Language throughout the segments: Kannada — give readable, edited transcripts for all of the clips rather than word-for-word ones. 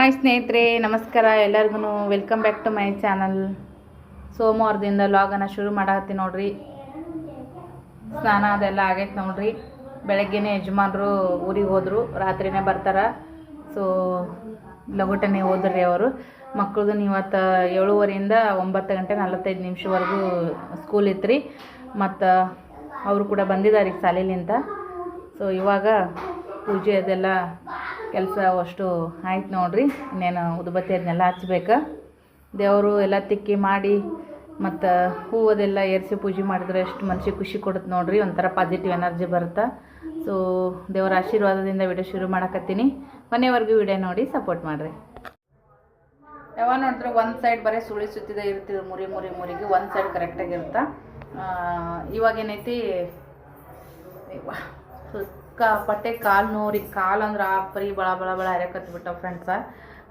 ಹಾಯ್ ಸ್ನೇಹಿತರೆ, ನಮಸ್ಕಾರ ಎಲ್ಲರಿಗೂ. Welcome back to my channel. ಸೋಮವಾರದಿಂದ ಲಾಗನ್ನು ಶುರು ಮಾಡತ್ತೀನಿ ನೋಡ್ರಿ. ಸ್ನಾನ ಅದೆಲ್ಲ ಆಗೈತೆ ನೋಡ್ರಿ. ಬೆಳಗ್ಗೆನೇ ಯಜಮಾನ್ರು ಊರಿಗೆ ಹೋದರು, ರಾತ್ರಿನೇ ಬರ್ತಾರೆ. ಸೊ ಲಗುಟನೆ ಹೋದ್ರಿ ಅವರು. ಮಕ್ಕಳದು ಇವತ್ತು 7:30 9 ಗಂಟೆ 45 ನಿಮಿಷವರೆಗೂ ಸ್ಕೂಲ್ ಇತ್ತು ರೀ. ಮತ್ತು ಅವರು ಕೂಡ ಬಂದಿದ್ದಾರೆ ಈಗ ಶಾಲೆಲಿಂದ. ಸೊ ಇವಾಗ ಪೂಜೆ ಅದೆಲ್ಲ ಕೆಲಸ ಅಷ್ಟು ಆಯ್ತು ನೋಡ್ರಿ. ಇನ್ನೇನು ಉದುಬತ್ತಿ ಅದನ್ನೆಲ್ಲ ಹಚ್ಬೇಕು. ದೇವರು ಎಲ್ಲ ತಿಕ್ಕಿ ಮಾಡಿ ಮತ್ತು ಹೂವದೆಲ್ಲ ಏರಿಸಿ ಪೂಜೆ ಮಾಡಿದ್ರೆ ಎಷ್ಟು ಮನಸ್ಸಿಗೆ ಖುಷಿ ಕೊಡುತ್ತೆ ನೋಡ್ರಿ. ಒಂಥರ ಪಾಸಿಟಿವ್ ಎನರ್ಜಿ ಬರುತ್ತೆ. ಸೊ ದೇವರ ಆಶೀರ್ವಾದದಿಂದ ವಿಡಿಯೋ ಶುರು ಮಾಡಕತ್ತೀನಿ. ಕೊನೆವರೆಗೂ ವಿಡಿಯೋ ನೋಡಿ ಸಪೋರ್ಟ್ ಮಾಡಿರಿ. ಯಾವಾಗ ನೋಡಿದ್ರೆ ಒಂದು ಸೈಡ್ ಬರೀ ಸುಳಿ ಸುತ್ತಿದ ಇರ್ತಿದ್ರು, ಮುರಿಗೆ ಒಂದು ಸೈಡ್ ಕರೆಕ್ಟಾಗಿರುತ್ತೆ. ಇವಾಗೇನೈತಿ ಪಟ್ಟೆ ಕಾಲು ನೋರಿ, ಕಾಲು ಅಂದ್ರೆ ಆಪರಿ ಬಳ ಹರಕತ್ಬಿಟ್ಟ friends.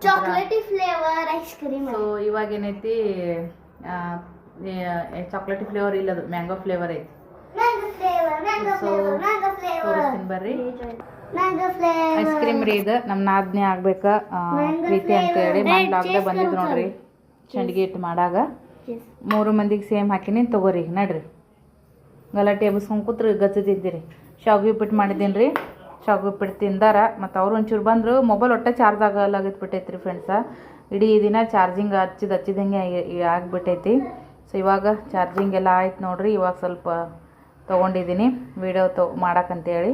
Chocolatey flavour ice cream. So ಇವಾಗೇನೈತಿ ಚಾಕ್ಲೇಟಿ ಫ್ಲೇವರ್ ಇಲ್ಲದು, ಮ್ಯಾಂಗೋ ಫ್ಲೇವರ್ ಐತಿ. ಸೊ ತೋರಿಸ್ತೀನಿ ಬರ್ರಿ. ಐಸ್ ಕ್ರೀಮ್ ರೀ ಇದು. ನಮ್ಮ ನಾದ್ನೆ ಆಗ್ಬೇಕ ಪ್ರೀತಿ ಅಂತ ಹೇಳಿ ಲಾಗ್ದಾಗ ಬಂದಿದ್ದು ನೋಡ್ರಿ. ಚಂಡಿಗೆ ಇಟ್ಟು ಮಾಡಾಗ 3 ಮಂದಿಗೆ ಸೇಮ್ ಹಾಕಿನಿ. ತೊಗೋರಿ ನಡ್ರಿ, ಗಲಾಟೆ ಎಬ್ಸ್ಕೊಂಡು ಕೂತ್ರಿ ಗಚ್ಚದಿದ್ದೀರಿ. ಶಾವಿಗೆ ಉಪ್ಪಿಟ್ಟು ಮಾಡಿದ್ದೀನಿ ರೀ. ಶಾವಿಗೆ ಉಪ್ಪಿಟ್ಟು ತಿಂದಾರ. ಮತ್ತು ಅವ್ರು ಒಂಚೂರು ಬಂದರು. ಮೊಬೈಲ್ ಒಟ್ಟೆ ಚಾರ್ಜ್ ಆಗಲಾಗಿದ್ಬಿಟ್ಟೈತಿ ರೀ ಫ್ರೆಂಡ್ಸ. ಇಡೀ ದಿನ ಚಾರ್ಜಿಂಗ್ ಹಚ್ಚಿದಂಗೆ ಆಗಿಬಿಟ್ಟೈತಿ. ಸೊ ಇವಾಗ ಚಾರ್ಜಿಂಗ್ ಎಲ್ಲ ಆಯ್ತು ನೋಡ್ರಿ. ಇವಾಗ ಸ್ವಲ್ಪ ತೊಗೊಂಡಿದ್ದೀನಿ ವೀಡಿಯೋ ಮಾಡಕ್ಕಂತೇಳಿ.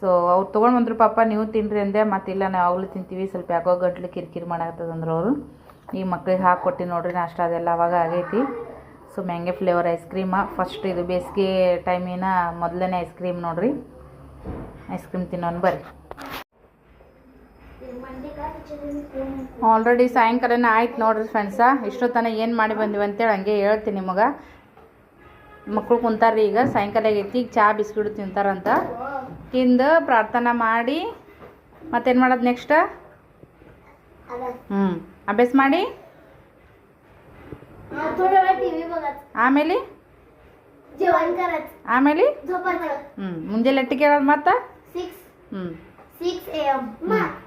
ಸೊ ಅವ್ರು ತೊಗೊಂಡು ಬಂದರು. ಪಾಪ ನೀವು ತಿನ್ನಿರಿ ಅಂದೆ. ಮತ್ತಿಲ್ಲ ನಾವು ಯಾವಾಗಲೂ ತಿಂತೀವಿ, ಸ್ವಲ್ಪ ಯಾಕೋ ಗಂಟ್ಲು ಕಿರಿಕಿರಿ ಮಾಡಾಕತ್ತದಂದ್ರೆ ಅವರು. ಈ ಮಕ್ಳಿಗೆ ಹಾಕ್ಕೊಟ್ಟು ನೋಡ್ರಿ. ನಾಷ್ಟ ಅದೆಲ್ಲ ಅವಾಗ ಆಗೈತಿ. So mango flavour ice ಕ್ರೀಮ. First ಇದು ಬೇಸಿಗೆ ಟೈಮಿನ ಮೊದಲನೇ ಐಸ್ ಕ್ರೀಮ್ ನೋಡ್ರಿ. ಐಸ್ ಕ್ರೀಮ್ ತಿನ್ನೋನು ಬರ್ರಿ. ಆಲ್ರೆಡಿ ಸಾಯಂಕಾಲನೇ ಆಯ್ತು ನೋಡ್ರಿ ಫ್ರೆಂಡ್ಸ. ಇಷ್ಟೊತ್ತನ ಏನು ಮಾಡಿ ಬಂದಿವಿ ಅಂತೇಳಿ ಹಂಗೆ ಹೇಳ್ತೀನಿ ನಿಮಗೆ. ಮಕ್ಕಳು ಕುಂತಾರ್ರಿ ಈಗ. ಸಾಯಂಕಾಲ ಆಗೈತಿ. ಈಗ ಚಹಾ ಬಿಸ್ಕಿಟ್ ತಿಂತಾರಂತ. ತಿಂದು ಪ್ರಾರ್ಥನಾ ಮಾಡಿ ಮತ್ತೇನು ಮಾಡೋದು ನೆಕ್ಸ್ಟ್? ಅಭ್ಯಾಸ ಮಾಡಿ ಆಮೇಲೆ ಮುಂಜಾನೆ ಎಟ್ಟಿಗೆ ಹೇಳೋದು ಮತ್ತೆ 6 AM.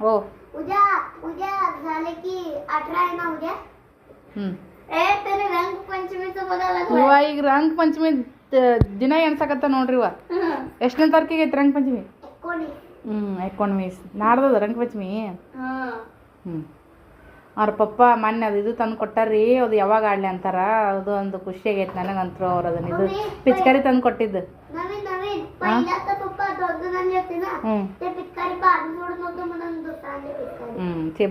ಓ उद्या झाले की 18 आहे ना उद्या. तरी रंग पंचमीचं बघायला ಇವ ಈಗ ರಂಗ ಪಂಚಮಿ ದಿನ ಎಣ್ಸಕತ್ತ ನೋಡ್ರಿ. ಇವ ಎಷ್ಟನೇ ತಾರೀಕಿಗೆ ಐತಿ ರಂಗ ಪಂಚಮಿ? 19 ನಾಡ್ದದ ರಂಗ ಪಂಚಮಿ. ಅವ್ರ ಪಪ್ಪ ಮೊನ್ನೆ ಅದು ಇದು ತಂದು ಕೊಟ್ಟಾರ್ರಿ. ಅದು ಯಾವಾಗ ಆಡ್ಲಿ ಅಂತಾರ. ಅದು ಒಂದು ಖುಷಿ ಆಗೈತೆ ನನಗಂತೂ. ಅವ್ರು ಅದನ್ನ ಇದು ಪಿಚ್ಕಾರಿ ತಂದು ಕೊಟ್ಟಿದ್ದು.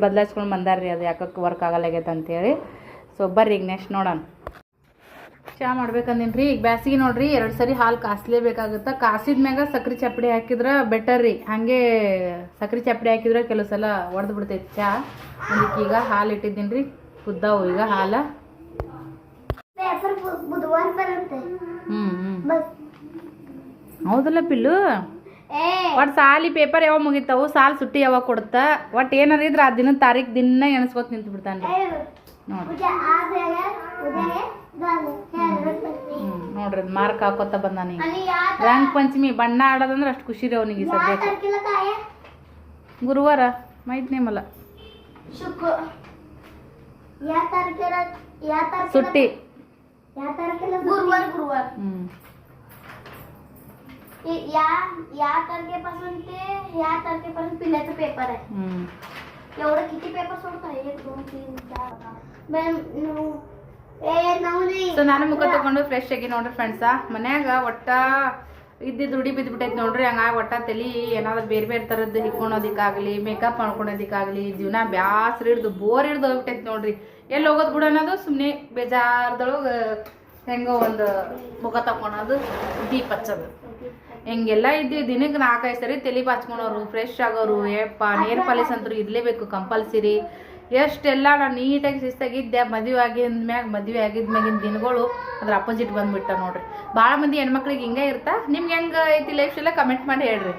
ಬದಲಾಯಿಸ್ಕೊಂಡು ಬಂದಾರ್ರಿ. ಅದು ಯಾಕಕ್ಕೆ ವರ್ಕ್ ಆಗಲಾಗೈತೆ ಅಂತೇಳಿ. ಸೊ ಬರ್ರಿ ಈಗ ನೆಕ್ಸ್ಟ್ ನೋಡೋಣ. ಚಹಾ ಮಾಡ್ಬೇಕಂದಿನಿ ರೀ. ಈಗ ಬ್ಯಾಸಿಗೆ ನೋಡ್ರಿ 2 ಸರಿ ಹಾಲು ಕಾಸ್ಲೇಬೇಕಾಗುತ್ತೆ. ಕಾಸಿದ ಮ್ಯಾಗ ಸಕ್ರೆ ಚಪ್ಪಡಿ ಹಾಕಿದ್ರೆ ಬೆಟರ್ ರೀ. ಹಾಗೆ ಸಕ್ರೆ ಚಪ್ಪಡಿ ಹಾಕಿದ್ರೆ ಕೆಲವು ಸಲ ಒಡೆದು ಬಿಡ್ತೈತಿ ಚಹಾ. ಅದಕ್ಕೆ ಈಗ ಹಾಲು ಇಟ್ಟಿದ್ದೀನಿ ರೀ. ಕುದ್ದಾವು ಈಗ ಹಾಲು. ಹೌದಲ್ಲ ಪಿಲ್ಲು? ಒಟ್ಟು ಸಾಲಿ ಪೇಪರ್ ಯಾವಾಗ ಮುಗಿತಾವು, ಸಾಲು ಸುಟ್ಟಿ ಯಾವಾಗ ಕೊಡುತ್ತಾ, ಒಟ್ಟು ಏನಾರ ಇದ್ರೆ ಆ ದಿನದ ತಾರೀಕು ದಿನ ಎಣಿಸ್ಕೊತ ನಿಂತು ಬಿಡ್ತಾನೆ ನೋಡ್ರಿ. ನೋಡ್ರಿ ಅದು ಮಾರ್ಕ್ ಹಾಕೋತ ಬಂದಾನ. ರಂಗ ಪಂಚಮಿ ಬಣ್ಣ ಆಡೋದಂದ್ರೆ ಅಷ್ಟು ಖುಷಿ ರೀ ಅವನಿಗೆ. ಸದ್ಯಕ್ಕೆ ಗುರುವಾರ ಮಾಹಿತಿ ನೇಮಲ್ಲ ಸುಟ್ಟಿ. गुरुवार. या तारखेपासून ते ह्या तारखेपर्यंत पिल्याचं पेपर आहे. एवढं किती पेपर सोडताय? 1 2 3 4 ಸೊ ನಾನು ಮುಖ ತಗೊಂಡು ಫ್ರೆಶ್ ಆಗಿ ನೋಡ್ರಿ ಫ್ರೆಂಡ್ಸ. ಮನ್ಯಾಗ ಒಟ್ಟ ಇದ್ದಿದ್ದು ರೂಢಿ ಬಿದ್ದುಬಿಟ್ಟೈತೆ ನೋಡ್ರಿ. ಹಂಗಾಗಿ ಒಟ್ಟ ತಲೆ ಏನಾದ್ರು ಬೇರೆ ಥರದ್ದು ಹಿಡ್ಕೊಳೋದಕ್ಕಾಗಲಿ, ಮೇಕಪ್ ಮಾಡ್ಕೊಳೋದಕ್ಕಾಗಲಿ ಜೀವನ ಬ್ಯಾಸ್ರ ಹಿಡ್ದು ಬೋರ್ ಹಿಡ್ದು ಹೋಗ್ಬಿಟ್ಟೈತೆ ನೋಡ್ರಿ. ಎಲ್ಲಿ ಹೋಗೋದು ಬಿಡ ಅನ್ನೋದು ಸುಮ್ಮನೆ ಬೇಜಾರ್ದೊಳಗೆ ಹೆಂಗೋ ಒಂದು ಮುಖ ತಗೊಳೋದು, ದೀಪ ಹಚ್ಚೋದು, ಹಿಂಗೆಲ್ಲ ಇದ್ದೀವಿ. ದಿನಕ್ಕೆ 4-5 ಸರಿ ತಲೆ ಬಾಚ್ಕೊಳೋರು, ಫ್ರೆಶ್ ಆಗೋರು. ಏಪ್ಪ ನೇರ್ ಪಾಲಿಸ್ ಅಂತೂ ಇರಲೇಬೇಕು ಕಂಪಲ್ಸರಿ. ಎಷ್ಟೆಲ್ಲ ನಾನು ನೀಟಾಗಿ ಶಿಸ್ತಾಗಿದ್ದೆ. ಮದುವೆ ಆಗಿದ್ಮ್ಯಾಗಿನ ದಿನಗಳು ಅದ್ರ ಅಪೋಸಿಟ್ ಬಂದುಬಿಟ್ಟ ನೋಡ್ರಿ. ಭಾಳ ಮಂದಿ ಹೆಣ್ಮಕ್ಳಿಗೆ ಹಿಂಗೆ ಇರ್ತಾ. ನಿಮ್ಗೆ ಹೆಂಗೆ ಐತಿ ಲೈಫ್ ಎಲ್ಲ ಕಮೆಂಟ್ ಮಾಡಿ ಹೇಳ್ರಿ.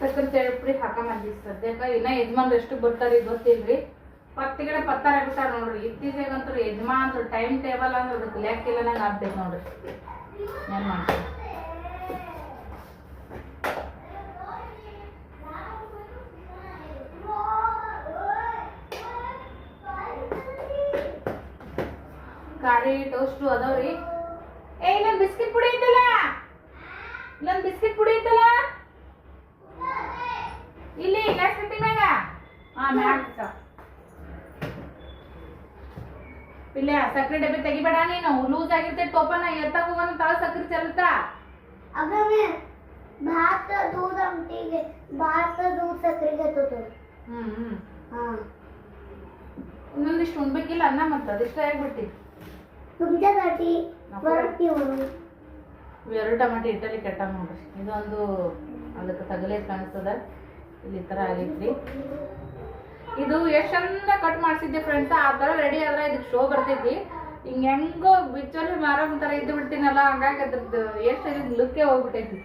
ಸಕ್ಕರೆ ಚಪ್ಪಡಿ ಹಾಕಂಬಂದಿ ಸದ್ಯಕ್ಕೆ. ಇನ್ನ ಯಜಮಾನ್ರು ಎಷ್ಟು ಬರ್ತಾರೆ ಗೊತ್ತಿಲ್ರಿ. ಪತ್ತಿಗೆ ಪತ್ತಾರೆ ಬಿಟ್ಟಾರ ನೋಡ್ರಿ. ಇತ್ತೀಚೆಗಂತೂ ಯಜಮಾನ್ರು ಟೈಮ್ ಟೇಬಲ್ ಅಂದ್ರೆ ಅದಕ್ಕೆ ಲೆಕ್ಕ ಇಲ್ಲ ನಂಗೆ ಆಗ್ತೈತೆ ನೋಡ್ರಿ. ಏನು ಮಾಡ್ತೀವಿ ಬ್ಯಾಡ್ರಿ ಟೋಸ್ಟು ಅದಾವ್ರಿ. ಏ ಇಲ್ಲೊಂದು ಬಿಸ್ಕಿಟ್ ಪುಡಿ ಐತಲ್ಲ, ಇಲ್ಲೊಂದು ಬಿಸ್ಕಿಟ್ ಪುಡಿ ಐತಲ್ಲ ಇಲ್ಲಿ ಗ್ಯಾಸ್ ಕಟ್ಟಿ ಮ್ಯಾಗ. ಮ್ಯಾಗ ಇಲ್ಲ ಸಕ್ರೆ ಡಬ್ಬಿ ತೆಗಿಬೇಡ ನೀನು, ಲೂಸ್ ಆಗಿರ್ತೈತೆ ಟೋಪನ ಎತ್ತಾಗ ಹೋಗೋಣ ತಳ ಸಕ್ರೆ ಚೆಲ್ತಾ. भात दूध आमटी भात दूध सಕ್ಕರೆ घेतो तो. ಇನ್ನೊಂದಿಷ್ಟು ಉಣ್ಬೇಕಿಲ್ಲ ಅನ್ನ, ಮತ್ತೆ ಅದಿಷ್ಟ ಆಗ್ಬಿಟ್ಟಿ तुमच्यासाठी वरती म्हणून 2 ಟಮಾಟಿ ಇಟ್ಟಲ್ಲಿ ಕೆಟ್ಟ ನೋಡ್ರಿ. ಇದೊಂದು ಅದಕ್ಕೆ ತಗಲೇ ಕಾಣಿಸ್ತದ, ಇಲ್ಲಿ ಈ ಥರ ಆಗೈತ್ರಿ. ಇದು ಎಷ್ಟು ಚಂದ ಕಟ್ ಮಾಡಿಸಿದ್ದೆ ಫ್ರೆಂಡ್ಸ್, ಆ ಥರ ರೆಡಿ ಆದ್ರೆ ಇದಕ್ಕೆ ಶೋ ಬರ್ತೈತಿ. ಹಿಂಗೆ ಹೆಂಗೋ ಬಿಚ್ಚಲ್ಲಿ ಮಾರೋ ಥರ ಇದ್ದು ಬಿಡ್ತೀನಲ್ಲ, ಹಂಗಾಗಿ ಅದ್ರದ್ದು ಎಷ್ಟು ಇದು ಲುಕ್ಕೇ ಹೋಗ್ಬಿಟ್ಟೈತಿ.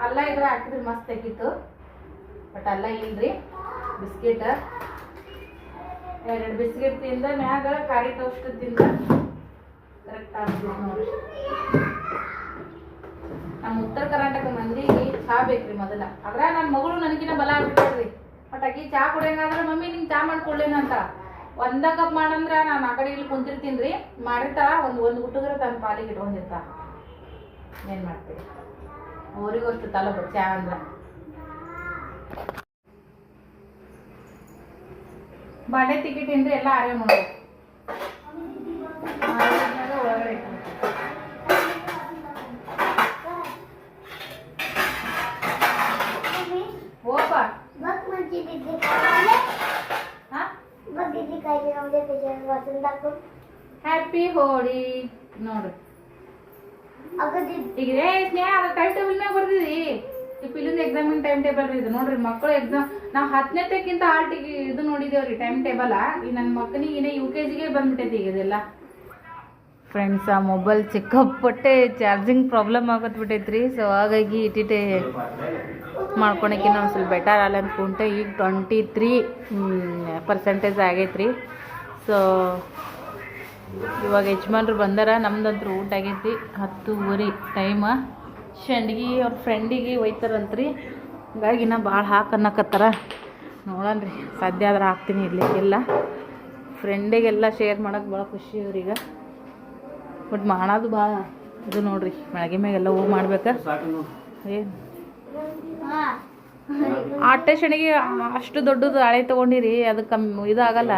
ಅಲ್ಲ ಇದ್ರ ಹಾಕಿದ್ರೆ ಮಸ್ತ್ ಆಗಿತ್ತು, ಬಟ್ ಅಲ್ಲ ಇಲ್ರಿ. ಬಿಸ್ಕಿಟ್ 2 ಬಿಸ್ಕಿಟ್ ತಿಂದ ಮ್ಯಾಗ ಖಾರಿ ಟೋಸ್ಟ್ ತಿಂದ ಕರೆಕ್ಟ್ ಆಗ್ತದೆ ನೋಡ್ರಿ. ನಮ್ಮ ಉತ್ತರ ಕರ್ನಾಟಕ ಮಂದಿಗೆ ಚಹಾ ಬೇಕ್ರಿ ಮೊದಲ. ಅದ್ರ ನನ್ನ ಮಗಳು ನನಗಿನ ಬಲ ಆಗ್ಬಿಟ್ರಿ. ಬಟ್ ಆಕಿ ಚಹಾ ಕುಡಿಯಂಗಾದ್ರೆ ಮಮ್ಮಿ ನಿಂಗೆ ಚಹಾ ಮಾಡ್ಕೊಳ್ಳೇನಂತ 1 ಕಪ್ ಮಾಡಂದ್ರೆ ನಾನು ಆ ಕಡೆ ಇಲ್ಲಿ ಕುಂತಿರ್ತೀನಿ ರೀ, ಮಾಡಿರ್ತಾಳ ಒಂದು ಹುಡುಗರ ತನ್ನ ಪಾಲಿಗೆ ಇಟ್ಕೊಂಡಿರ್ತಾ. ಏನು ಮಾಡ್ತೀವಿ, ಅವರಿಗೂ ಅಷ್ಟು ತಲಬ ಚಹಾ ಅಂದ್ರೆ. ಬಾಂಡೆ ಟಿಕೆಟ್ ಏನ್ರಿ ಎಲ್ಲ ಆರೇ ನೋಡ್ಬೇಕು, ಒಳಗಡೆ ಹೋಪ बघ म्हणजे दीदी काय हा बघ दीदी काय लिहिलंय त्याच्यावर वाचून दाखव. ಹ್ಯಾಪಿ ಹೋಳಿ ನೋಡ್ರಿ. अगं दीदी ಈಗ ರೇ ಸ್ನೇಹ ಅದು ಟೈಮ್ ಟೇಬಲ್ ಮ್ಯಾಗ ಬರ್ದಿದಿ. ಈ ಪಿಲಿಂದ ಎಕ್ಸಾಮಿನ ಟೈಮ್ ಟೇಬಲ್ ರೀ ಇದು ನೋಡ್ರಿ. ಮಕ್ಕಳು ಎಕ್ಸಾಮ್ ನಾವು 10ನೇತಕ್ಕಿಂತ ಆಲ್ಟಿಗೆ ಇದು ನೋಡಿದೇವ್ರಿ ಟೈಮ್ ಟೇಬಲ್. ಈ ನನ್ನ ಮಕ್ಕನಿಗೆ ಇನ್ನ UKG ಬಂದ್ಬಿಟ್ಟೈತಿ ಈಗ ಇದೆಲ್ಲ. ಫ್ರೆಂಡ್ಸ್ ಆ ಮೊಬೈಲ್ ಸಿಕ್ಕಾಪಟ್ಟೆ ಚಾರ್ಜಿಂಗ್ ಪ್ರಾಬ್ಲಮ್ ಆಗತ್ಬಿಟ್ಟೈತ್ರಿ. ಸೊ ಹಾಗಾಗಿ ಇಟ್ಟಿಟ್ಟೆ ಮಾಡ್ಕೊಳಕ್ಕಿನ್ನ ಒಂದು ಸ್ವಲ್ಪ ಬೆಟರ್ ಅಲ್ಲ ಅಂದ್ಕೊಂಡೆ. ಈಗ 23% ಆಗೈತ್ರಿ. ಸೊ ಇವಾಗ ಯಜಮಾನ್ರು ಬಂದಾರ, ನಮ್ದಂತ್ರ ಊಟ ಆಗೈತಿ 10:30 ಟೈಮ. ಶಂಡ್ಗಿ ಅವ್ರ ಫ್ರೆಂಡಿಗೆ ಒಯ್ತಾರಂತ್ರಿ, ಹಂಗಾಗಿ ನಾ ಭಾಳ ಹಾಕನ್ನಕತ್ತಾರ. ನೋಡನ್ರಿ ಸಾಧ್ಯ ಆದ್ರೆ ಹಾಕ್ತೀನಿ, ಇರ್ಲಿಕ್ಕೆಲ್ಲ ಫ್ರೆಂಡಿಗೆಲ್ಲ ಶೇರ್ ಮಾಡೋಕೆ ಭಾಳ ಖುಷಿ ಇವ್ರಿಗೆ. ಬಟ್ ಮಾಡೋದು ಭಾಳ ಇದು ನೋಡ್ರಿ, ಬೆಳಗ್ಗೆ ಮ್ಯಾಗೆಲ್ಲ ಹೋಗಿ ಮಾಡ್ಬೇಕು. ಏನು ಆಟೆ ಶಣಿಗೆ ಅಷ್ಟು ದೊಡ್ಡದು ಹಾಳೆ ತೊಗೊಂಡಿರಿ, ಅದು ಕಮ್ಮಿ ಇದಾಗಲ್ಲ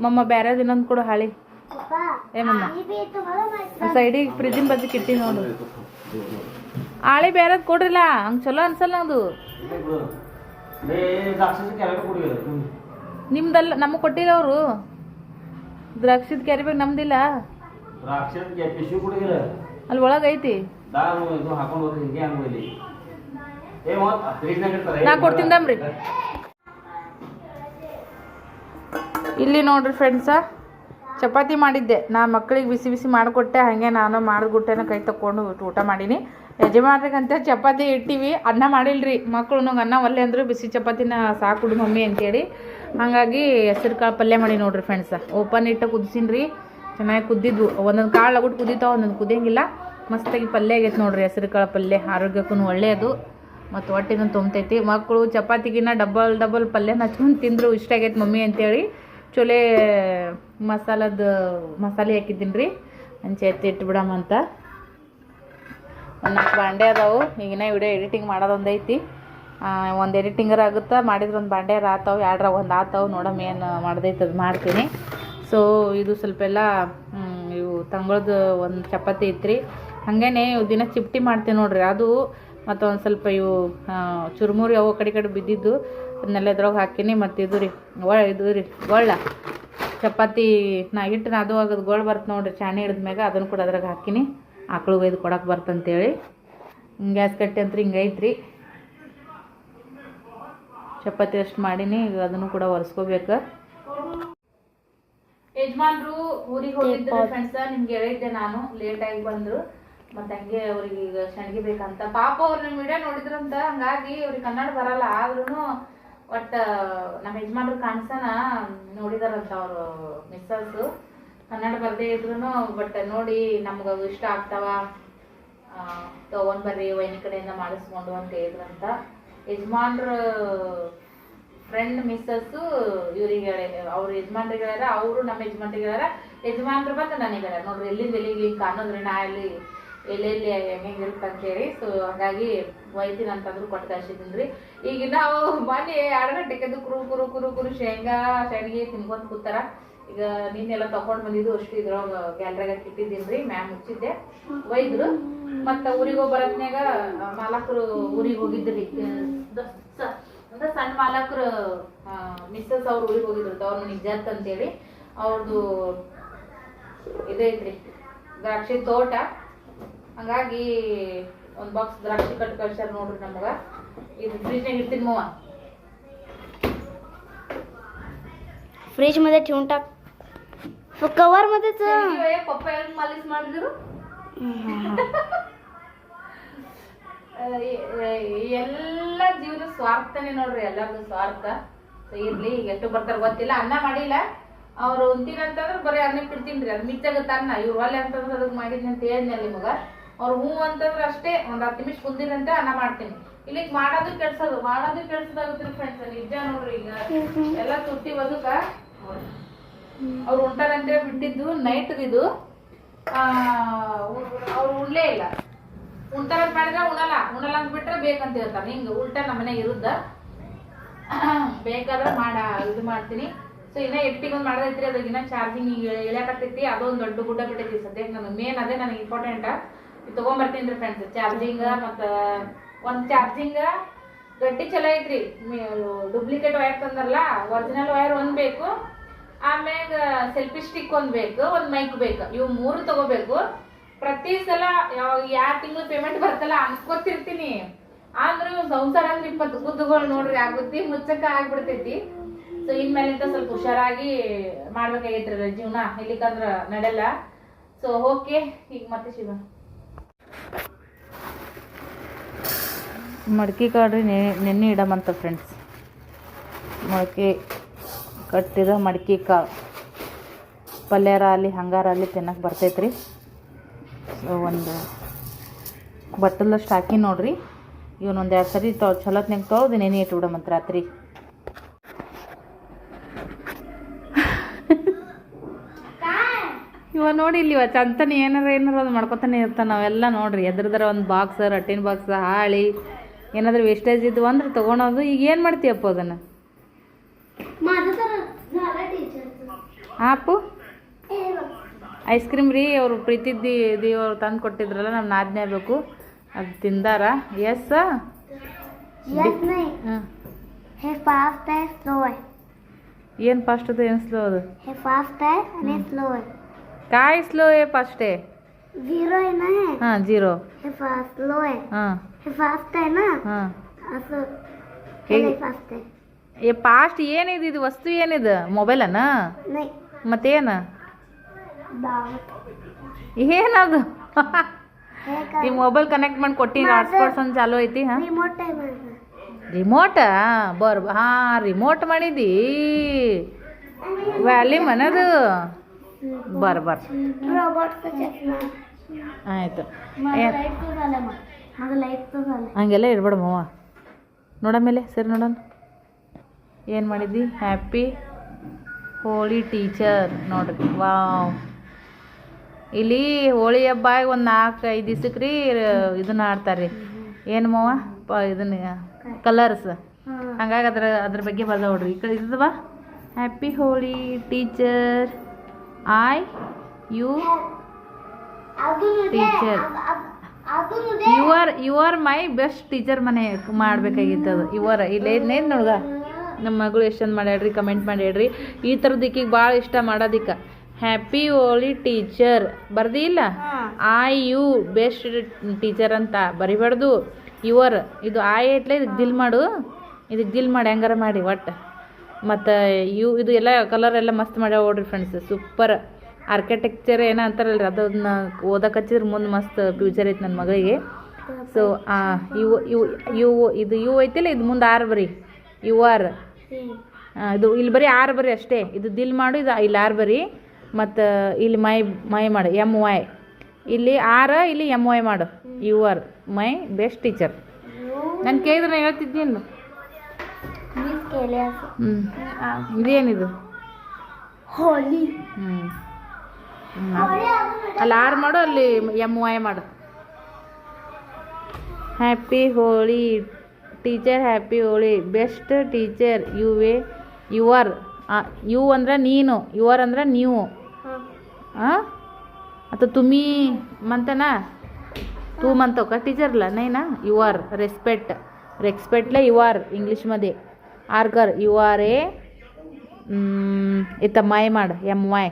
ಮಮ್ಮ. ಬೇರೆ ಇನ್ನೊಂದು ಕೊಡು ಹಾಳಿ. ಏ ಮಮ್ಮ ಸೈಡಿಗೆ ಫ್ರಿಜ್ಜಿನ ಬಜ್ಜಿಗೆ ಇಟ್ಟಿ ನೋಡು. ಹಾಳಿ ಬೇರೆದು ಕೊಡ್ರಿಲ್ಲ, ಹಂಗೆ ಚಲೋ ಅನ್ಸಲ್ಲ ಅದು. ನಿಮ್ದಲ್ಲ, ನಮಗೆ ಕೊಟ್ಟಿಲ್ಲ ಅವರು. ದ್ರಾಕ್ಷಿದ ಕ್ಯಾರಿಬ್ಯಾಗ್ ನಮ್ದಿಲ್ಲ, ಅಲ್ಲಿ ಒಳಗೆ ಐತಿ. ನಾ ಕೊಡ್ತಿಂದಮ್ರಿ. ಇಲ್ಲಿ ನೋಡ್ರಿ ಫ್ರೆಂಡ್ಸ, ಚಪಾತಿ ಮಾಡಿದ್ದೆ ನಾ ಮಕ್ಕಳಿಗೆ ಬಿಸಿ ಬಿಸಿ ಮಾಡಿಕೊಟ್ಟೆ. ಹಾಗೆ ನಾನು ಮಾಡಿದ್ಗುಟ್ಟೆನ ಕೈ ತಗೊಂಡು ಊಟ ಮಾಡೀನಿ. ಯಜಮಾನ್ರಿಗಂತ ಚಪಾತಿ ಇಟ್ಟಿವಿ, ಅನ್ನ ಮಾಡಿಲ್ರಿ. ಮಕ್ಕಳು ನಂಗೆ ಅನ್ನ ಒಲ್ಲೆ ಅಂದರು, ಬಿಸಿ ಚಪಾತಿನ ಸಾಕುಡು ಮಮ್ಮಿ ಅಂತೇಳಿ. ಹಾಗಾಗಿ ಹೆಸರು ಕಾಳು ಪಲ್ಯ ಮಾಡಿ ನೋಡ್ರಿ ಫ್ರೆಂಡ್ಸ. ಓಪನ್ ಇಟ್ಟು ಕುದಿಸಿನ್ರಿ, ಚೆನ್ನಾಗಿ ಕುದ್ದಿದ್ವು. ಒಂದೊಂದು ಕಾಳು ಲಗುಟ್ ಕುದೀತಾವ, ಒಂದೊಂದು ಕುದಿಯಂಗಿಲ್ಲ. ಮಸ್ತಾಗಿ ಪಲ್ಯ ಆಗೈತೆ ನೋಡ್ರಿ. ಹೆಸರು ಕಾಳು ಪಲ್ಯ ಆರೋಗ್ಯಕ್ಕೂ ಒಳ್ಳೆಯದು ಮತ್ತು ಹೊಟ್ಟೆನೂ ತುಂಬತೈತಿ. ಮಕ್ಕಳು ಚಪಾತಿಗಿನ್ನ ಡಬಲ್ ಪಲ್ಯನ ಹಚ್ಕೊಂಡು ತಿಂದರು. ಇಷ್ಟ ಆಗೈತೆ ಮಮ್ಮಿ ಅಂತೇಳಿ ಚೊಲೆ ಮಸಾಲೆ ಹಾಕಿದ್ದೀನಿ ರೀ. ಹಂಚೆ ಎತ್ತಿ ಇಟ್ಬಿಡಮ್ಮಂತ. ಒಂದು 4 ಬಾಂಡೆ ಅದಾವು. ಈಗಿನ ವಿಡಿಯೋ ಎಡಿಟಿಂಗ್ ಮಾಡೋದೊಂದು ಐತಿ. ಒಂದು ಎಡಿಟಿಂಗರ ಆಗುತ್ತಾ, ಮಾಡಿದ್ರೆ ಒಂದು ಬಾಂಡೆಯರ ಆತಾವು, 2 ಒಂದು ಆತಾವು. ನೋಡಮ್ಮ ಏನು ಮಾಡ್ದೈತೆ ಅದು ಮಾಡ್ತೀನಿ. ಸೊ ಇದು ಸ್ವಲ್ಪ ಎಲ್ಲ ಇವು ತಂಗಳದ್ದು ಒಂದು ಚಪಾತಿ ಐತ್ರಿ. ಹಾಗೇನೆ ಇವು ದಿನ ಚಿಪ್ಟಿ ಮಾಡ್ತೀನಿ ನೋಡ್ರಿ. ಅದು ಮತ್ತು ಒಂದು ಸ್ವಲ್ಪ ಇವು ಚುರುಮುರಿ ಅವು ಕಡೆ ಬಿದ್ದಿದ್ದು ಅದನ್ನೆಲ್ಲ ಇದ್ರೊಳಗೆ ಹಾಕೀನಿ. ಮತ್ತು ಇದು ರೀ ಗೊಳ್ಳ ಚಪಾತಿ ನಾ ಹಿಟ್ಟು ಅದು ಆಗೋದು ಗೋಳು ಬರ್ತದೆ ನೋಡ್ರಿ. ಚಾಣಿ ಹಿಡಿದ್ಮ್ಯಾಗ ಅದನ್ನು ಕೂಡ ಅದ್ರಾಗ ಹಾಕೀನಿ. ಆಕಳು ಒಯ್ದು ಕೊಡಕ್ಕೆ ಬರ್ತಂತೇಳಿ ಗ್ಯಾಸ್ ಕಟ್ಟಿ ಅಂತ ಹಿಂಗೆ ಐತ್ರಿ. ಚಪಾತಿ ಅಷ್ಟು ಮಾಡೀನಿ. ಈಗ ಅದನ್ನು ಕೂಡ ಒರೆಸ್ಕೋಬೇಕು. ಯಜಮಾನ್ರು ಊರಿಗೆ ಹೋಗಿದ್ರು ಫ್ರೆಂಡ್ಸ, ನಿಮ್ಗೆ ಹೇಳಿದ್ದೆ ನಾನು. ಲೇಟಾಗಿ ಬಂದರು, ಮತ್ತು ಹಂಗೆ ಅವ್ರಿಗೆ ಈಗ ಶಣ್ಗಿ ಬೇಕಂತ. ಪಾಪ ಅವ್ರು ನಿಮ್ಮ ವಿಡಿಯೋ ನೋಡಿದ್ರಂತ, ಹಂಗಾಗಿ ಅವ್ರಿಗೆ ಕನ್ನಡ ಬರಲ್ಲ. ಆದ್ರೂ ಒಟ್ಟು ನಮ್ಮ ಯಜಮಾನ್ರು ಕಾಣಿಸೋಣ ನೋಡಿದಾರಂತ ಅವರು ಮಿಸ್ಸಸ್ಸು. ಕನ್ನಡ ಬರದೇ ಇದ್ರು ಬಟ್ ನೋಡಿ ನಮ್ಗೆ ಅವು ಇಷ್ಟ ಆಗ್ತಾವ, ತೊಗೊಂಡ್ಬರ್ರಿ ವೈನಿ ಕಡೆಯಿಂದ ಮಾಡಿಸ್ಕೊಂಡು ಅಂತ ಹೇಳಿದ್ರಂತ. ಯಜಮಾನ್ರ ಫ್ರೆಂಡ್ ಮಿಸ್ಸಸ್ಸು ಇವ್ರಿಗೆ ಅವ್ರ ಯಜಮಾನ್ರಿಗೆ ಹೇಳ್ಯಾರ, ಅವರು ನಮ್ಮ ಯಜಮಾನ್ರಿಗೆ ಹೇಳ್ಯಾರ, ಯಜಮಾನ್ರು ಬಂದು ನನಗೆ ಹೇಳ್ಯಾರ ನೋಡ್ರಿ ಎಲ್ಲಿಂದ ಎಲ್ಲಿಗೆ ಹಿಂಗೆ ಕಾಣೋದ್ರಿ ನಾ ಎಲ್ಲಿ ಎಲ್ಲೆಲ್ಲಿ ಹೆಂಗಿರುತ್ತೆ ಅಂತೇಳಿ. ಸೊ ಹಾಗಾಗಿ ಒಯ್ತೀನಿ ಅಂತಂದ್ರು ಕೊಟ್ಟು ಕಳ್ಸಿದ್ದೀನಿ ರೀ. ಈಗ ನಾವು ಮನೆ 2 ಗಂಟೆಗೆ ಕುರು ಕುರು ಕುರು ಕುರು ಶೇಂಗಾ ಶಾವಿಗೆ ತಿನ್ಕೊಂತ ಕೂತಾರ. ಈಗ ನೀನೆಲ್ಲ ತಗೊಂಡ್ ಬಂದಿದ್ದು ಅಷ್ಟು ಇದ್ರೊಳಗೆ ಗ್ಯಾಲ್ರಿಯಾಗ ಇಟ್ಟಿದ್ದೀನಿ ರೀ, ಮ್ಯಾಮ್ ಮುಚ್ಚಿದ್ದೆ ಒಯ್ದ್ರು. ಮತ್ತು ಊರಿಗೆ ಹೋಗಿ ಬರೋತ್ನ್ಯಾಗ ಮಾಲಕರು ಊರಿಗೆ ಹೋಗಿದ್ರಿ, ಅಂದ್ರೆ ಸಣ್ಣ ಮಾಲಕರು ಮಿಸ್ಸಸ್ ಅವ್ರು ಊರಿಗೆ ಹೋಗಿದ್ರು ಅವ್ರ ಮನೆಗೆ ಜತ್ ಅಂತೇಳಿ. ಅವ್ರದ್ದು ಇದೈತ್ರಿ ದ್ರಾಕ್ಷಿ ತೋಟ, ಹಂಗಾಗಿ ಒಂದು ಬಾಕ್ಸ್ ದ್ರಾಕ್ಷಿ ಕಟ್ಟು ಕಳ್ಸ್ಯಾರ ನೋಡ್ರಿ ನಮ್ಗೆ. ಇದು ಫ್ರಿಜ್ನಾಗ ಇಡ್ತೀನಿ ಮವ್ವ. फ्रीज मध्ये ठेवून टाक. कवर मध्ये पप्पा ಎಲ್ಲ ಮಾಲಿಶ್ ಮಾಡಿದ್ರು. ಎಲ್ಲ ಜೀವನ ಸ್ವಾರ್ಥನೇ ನೋಡ್ರಿ, ಎಲ್ಲರದು ಸ್ವಾರ್ಥ. ಇರ್ಲಿ, ಈಗ ಎಷ್ಟು ಬರ್ತಾರ ಗೊತ್ತಿಲ್ಲ. ಅನ್ನ ಮಾಡಿಲ್ಲ ಅವ್ರು ಉಂತೀನಿ ಅಂತಂದ್ರೆ ಬರೀ ಅನ್ನಕ್ಕೆ ಇಡ್ತೀನಿ ರೀ, ಅದು ಮಿಚ್ಚಾಗತ್ತ ಅನ್ನ. ಇವ್ರು ಒಲ್ಲೆ ಅಂತಂದ್ರೆ ಅದಕ್ಕೆ ಮಾಡಿದ್ನಿ ಅಂತ ಹೇಳಿದ್ನಲ್ಲ ನಿಮಗ. ಅವ್ರು ಹ್ಞೂ ಅಂತಂದ್ರೆ ಅಷ್ಟೇ ಒಂದು 10 ನಿಮಿಷ ಕುಂದಿರಂತ ಅನ್ನ ಮಾಡ್ತೀನಿ. ಇಲ್ಲಿ ಮಾಡೋದು ಕೆಲ್ಸೋದಾಗುತ್ತೆ ಫ್ರೆಂಡ್ಸ್, ನಿಜ ನೋಡ್ರಿ. ಈಗ ಎಲ್ಲ ತುಟ್ಟಿ ಬದುಕ ಅವ್ರು ಉಂಟಾರಂತೇಳಿ ಬಿಟ್ಟಿದ್ದು ನೈಟ್ದಿದು. ಅವ್ರು ಉಣ್ಲೇ ಇಲ್ಲ. ಉಂಟಾರಂತ ಮಾಡಿದ್ರೆ ಉಣಲ್ಲ ಅಂತ ಬಿಟ್ರೆ ಬೇಕಂತ ಹೇಳ್ತಾರೆ. ಹಿಂಗೆ ಉಲ್ಟಾ ನಮ್ಮ ಮನೆಗೆ ಇರುತ್ತ. ಬೇಕಾದ್ರೆ ಇದು ಮಾಡ್ತೀನಿ. ಸೊ ಇನ್ನ ಎಟ್ಟಿಗೊಂದು ಮಾಡೋದೈತ್ರಿ, ಅದಾಗ ಇನ್ನ ಚಾರ್ಜಿಂಗ್ ಇಳಿಯಾಕತ್ತೈತಿ. ಅದೊಂದು ದೊಡ್ಡ ಗುಡ್ಡ ಬಿಟ್ಟೈತಿ ಸದ್ಯಕ್ಕೆ. ನನಗೆ ಮೇನ್ ಅದೇ ನನಗೆ ಇಂಪಾರ್ಟೆಂಟ್. ಇದು ತೊಗೊಂಬರ್ತೀನಿ ರೀ ಫ್ರೆಂಡ್ಸ್, ಚಾರ್ಜಿಂಗ್. ಮತ್ತು ಒಂದು ಚಾರ್ಜಿಂಗ್ ಗಟ್ಟಿ ಚಲೋ ಐತ್ರಿ. ಡೂಪ್ಲಿಕೇಟ್ ವೈರ್ ತಂದಾರಲ್ಲ, ಒರಿಜಿನಲ್ ವೈರ್ ಒಂದು ಬೇಕು, ಆಮ್ಯಾಗ ಸೆಲ್ಫಿ ಸ್ಟಿಕ್ ಒಂದು ಬೇಕು, ಒಂದು ಮೈಕ್ ಬೇಕು. ಇವು 3 ತಗೋಬೇಕು. ಪ್ರತಿ ಸಲ ಯಾವ ತಿಂಗಳು ಪೇಮೆಂಟ್ ಬರ್ತಲ್ಲ ಅನ್ಕೋತಿರ್ತೀನಿ. ಅಂದ್ರೆ ಸಂಸಾರ ಅಂದ್ರೆ 20 ಗುದ್ದುಗಳು ನೋಡ್ರಿ ಆಗುತ್ತೆ, ಮುಚ್ಚಕ್ಕ ಆಗ್ಬಿಡ್ತೈತಿ. ಸೊ ಇನ್ಮೇಲಿಂದ ಸ್ವಲ್ಪ ಹುಷಾರಾಗಿ ಮಾಡ್ಬೇಕಾಗೈತ್ರಿ ಜೀವನ, ಇಲ್ಲಿಕಂದ್ರ ನಡೆಯಲ್ಲ. ಸೊ ಓಕೆ, ಈಗ ಮತ್ತೆ ಶಿವ ಮಡ್ಕಿ ಕಾಳ್ರಿ ನೆನ್ನೆ ಇಡಮಂತ ಫ್ರೆಂಡ್ಸ್. ಮೊಳಕೆ ಕಟ್ಟಿರೋ ಮಡ್ಕಿ ಕಾಳು ಪಲ್ಯಾರ ಅಲ್ಲಿ ಹಂಗಾರ ಅಲ್ಲಿ ತಿನ್ನಕ್ಕೆ ಬರ್ತೈತ್ರಿ. ಸೊ ಒಂದು ಬಟ್ಟಲಷ್ಟು ಹಾಕಿ ನೋಡ್ರಿ. ಇವನೊಂದು 2 ಸರಿ ಚಲೋತ್ನಾಗ ತೊಳೆದು ನೆನೆ ಇಟ್ಬಿಡಮಂತ ರಾತ್ರಿ. ಇವ ನೋಡಿ ಇಲ್ಲಿ ಚಂತನ ಏನಾರ ಅದು ಮಾಡ್ಕೊತಾನೆ ಇರ್ತಾನೆ. ನಾವೆಲ್ಲ ನೋಡ್ರಿ ಎದ್ರದಾರ ಒಂದು ಬಾಕ್ಸ್, ರಟ್ಟಿನ ಬಾಕ್ಸ್, ಹಾಳಿ ಏನಾದರೂ ವೇಸ್ಟೇಜ್ ಇದ್ವು ಅಂದ್ರೆ ತೊಗೊಳೋದು. ಈಗ ಏನು ಮಾಡ್ತೀಯಪ್ಪ ಅದನ್ನು? ಆಪು ಐಸ್ ಕ್ರೀಮ್ ರೀ, ಅವರು ಪ್ರೀತಿದ್ದಿ ಅವ್ರು ತಂದು ಕೊಟ್ಟಿದ್ರಲ್ಲ, ನಮ್ಮ ನಾದ್ನೇ ಬೇಕು, ಅದು ತಿಂದಾರ. ಎಸ್ ಏನು ಫಾಸ್ಟ್ ಅದು ಏನು ಸ್ಲೋ ಅದು? काय स्लो है फर्स्ट है? 0 है ना? हाँ 0. हे फास्ट स्लो है. हाँ हे फास्ट है ना? हाँ असं हे फास्ट है. ये फास्ट ಏನಿದೆ ಇದು ವಸ್ತು ಏನಿದೆ? ಮೊಬೈಲನ? नहीं. ಮತ್ತೇನ? ಏನದು? ಈ ಮೊಬೈಲ್ ಕನೆಕ್ಟ್ ಮಾಡಿ ಕೊಟ್ಟಿ ಹಾಟ್ಸ್ಪಾಟ್ಸ್ ಒಂದು ಚಾಲು ಐತಿ. ಹಾಂ ರಿಮೋಟ ಹಾಂ ರಿಮೋಟ್ ಮಾಡಿದಿ ವ್ಯಾಲ್ಯೂಮ್ ಅನ್ನೋದು. बर ಆಯಿತು. ಹಂಗೆಲ್ಲ ಇಡ್ಬೇಡ ಮವ್ವ. ನೋಡಮೇಲೆ ಸರಿ ನೋಡೋಣ ಏನು ಮಾಡಿದ್ದಿ. ಹ್ಯಾಪಿ ಹೋಳಿ ಟೀಚರ್ ನೋಡ್ರಿ. ವಾವ್, ಇಲ್ಲಿ ಹೋಳಿ ಹಬ್ಬ ಒಂದು 4-5 ದಿವ್ಸಕ್ಕೆ ರೀ ಇದನ್ನ ಆಡ್ತಾರೆ. ಏನು ಮವ್ವ ಇದನ್ನ ಕಲರ್ಸ್. ಹಂಗಾಗಿ ಅದ್ರ ಬಗ್ಗೆ ಬರ್ದ ನೋಡ್ರಿ. ಈ ಕಡೆ ಇದ್ದವಾ happy Holi teacher, you teacher, you are my best teacher ಮನೆ ಮಾಡ್ಬೇಕಾಗಿತ್ತದು. ಇಲ್ಲೇನೇ ನೋಡ್ಗ ನಮ್ಮ ಮಗಳು ಎಷ್ಟು ಚಂದ ಮಾಡ್ಯಾಡ್ರಿ, ಕಮೆಂಟ್ ಮಾಡ್ಯಾಡ್ರಿ. ಈ ಥರದ್ದು ಈಕಿಗೆ ಭಾಳ ಇಷ್ಟ ಮಾಡೋದಿಕ್ಕ. ಹ್ಯಾಪಿ ಹೋಳಿ ಟೀಚರ್ ಬರ್ದಿ ಇಲ್ಲ, ಯು ಬೆಸ್ಟ್ ಟೀಚರ್ ಅಂತ ಬರಿಬಾರ್ದು. ಯುವರ್ ಇದು ಐಟ್ಲೆ ಇದಕ್ಕೆ ದಿಲ್ ಮಾಡು, ಇದಕ್ಕೆ ದಿಲ್ ಮಾಡಿ ಹೆಂಗಾರ ಮಾಡಿ ಒಟ್ಟು. ಮತ್ತು ಇದು ಎಲ್ಲ ಕಲರ್ ಎಲ್ಲ ಮಸ್ತ್ ಮಾಡ್ಯಾವ ನೋಡ್ರಿ ಫ್ರೆಂಡ್ಸ್, ಸೂಪರ್. ಆರ್ಕಿಟೆಕ್ಚರ್ ಏನೋ ಅಂತಾರಲ್ರಿ, ಅದನ್ನ ಓದಕ್ಕೆ ಹಚ್ಚಿದ್ರೆ ಮುಂದೆ ಮಸ್ತ್ ಫ್ಯೂಚರ್ ಐತೆ ನನ್ನ ಮಗಳಿಗೆ. ಸೊ ಇದು ಯು ಐತಿಲ್ಲ, ಇದು ಮುಂದೆ ಆರ್ ಬರಿ, ಯು ಆರ್. ಇದು ಇಲ್ಲಿ ಬರೀ ಆರ್ ಬರಿ ಅಷ್ಟೇ. ಇದು ದಿಲ್ ಮಾಡು, ಇದು ಇಲ್ಲಿ ಆರ್ ಬರಿ. ಮತ್ತು ಇಲ್ಲಿ ಮೈ ಮಾಡು, MY. ಇಲ್ಲಿ ಆರ್, ಇಲ್ಲಿ MY ಮಾಡು. You are my best teacher. ನಾನು ಕೇಳಿದ್ರೆ ಹೇಳ್ತಿದ್ದೀನಿ. केले असं ಇದೇನಿದು होली ಅಲ್ಲಿ ಆರ್ ಮಾಡು ಅಲ್ಲಿ MY ಮಾಡು happy Holi teacher happy Holi best teacher your you ಅಂದ್ರೆ ನೀನು ಯುವರ್ ಅಂದ್ರೆ ನೀವು आता तुम्ही म्हणता ना तू म्हणतो का टीचरला नाही ना यू आर रेस्पेक्टला यू आर इंग्लिशमध्ये आर कर यू आर इथं माय माड MY